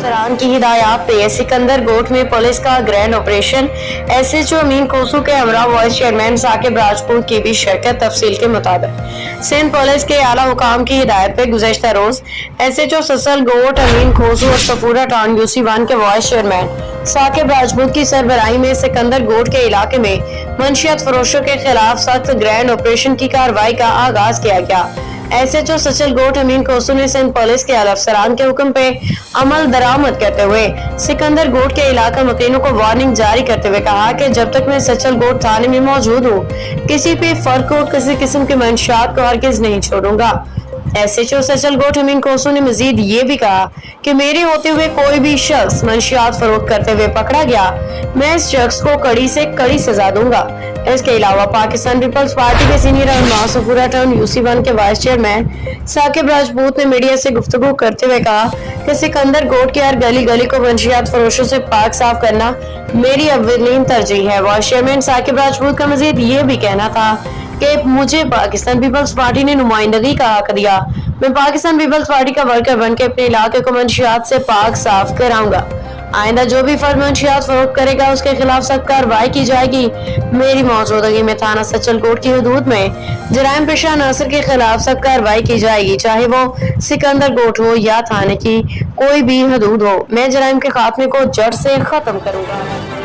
अफसरान की हिदायत पे सिकंदर गोट में पुलिस का ग्रैंड ऑपरेशन। SHO अमीन कोसू के हमरा वाइस चेयरमैन साकिब राजपूत की भी शिरकत। तफसील के मुताबिक सिंध पुलिस के आला हुकाम की हिदायत पे गुज़श्ता रोज SHO ससल गोट अमीन कोसू और सफूरा टाउन UC1 के वाइस चेयरमैन साकिब राजपूत की सरबराही में सिकंदर गोट के इलाके में मंशियात फरोशों के खिलाफ सख्त ग्रैंड ऑपरेशन की कार्रवाई का आगाज किया गया। SHO सचल गोट अमीन कोसू ने सिंध पुलिस के आला अफसरान के हुक्म पे अमल दरामद करते हुए सिकंदर गोट के इलाका मकीनों को वार्निंग जारी करते हुए कहा कि जब तक मैं सचल गोट थाने में मौजूद हूँ किसी भी फर्क को किसी किस्म की मंशियात को हरगिज नहीं छोड़ूंगा। SHO सचल गोट अमीन कोसू ने मजीद ये भी कहा कि मेरे होते हुए कोई भी शख्स मंशियात फरोख्त करते हुए पकड़ा गया मैं इस शख्स को कड़ी से कड़ी सजा दूंगा। इसके अलावा पाकिस्तान पीपल्स पार्टी के सीनियर रहनुमा सफूरा टाउन UC1 के वाइस चेयरमैन साकिब राजपूत ने मीडिया से गुफ्तगू करते हुए कहा कि सिकंदर गोट के हर गली गली को मंशियात फरोशों से पाक साफ करना मेरी अव्वलीन तरजीह है। वाइस चेयरमैन साकिब राजपूत का मजीद ये भी कहना था कि मुझे पाकिस्तान पीपल्स पार्टी ने नुमाइंदगी का हक दिया, मैं पाकिस्तान पीपल्स पार्टी का वर्कर बन के अपने इलाके को मंशियात से पाक साफ कराऊंगा। आइंदा जो भी फर्द मंशियात फरोख्त करेगा उसके खिलाफ सख्त कार्रवाई की जाएगी। मेरी मौजूदगी में थाना सचल कोट की हदूद में जराइम पेशा अनासर के खिलाफ सख्त कार्रवाई की जाएगी, चाहे वो सिकंदर गोट हो या थाने की कोई भी हदूद हो। मैं जराइम के खात्मे को जड़ से खत्म करूंगा।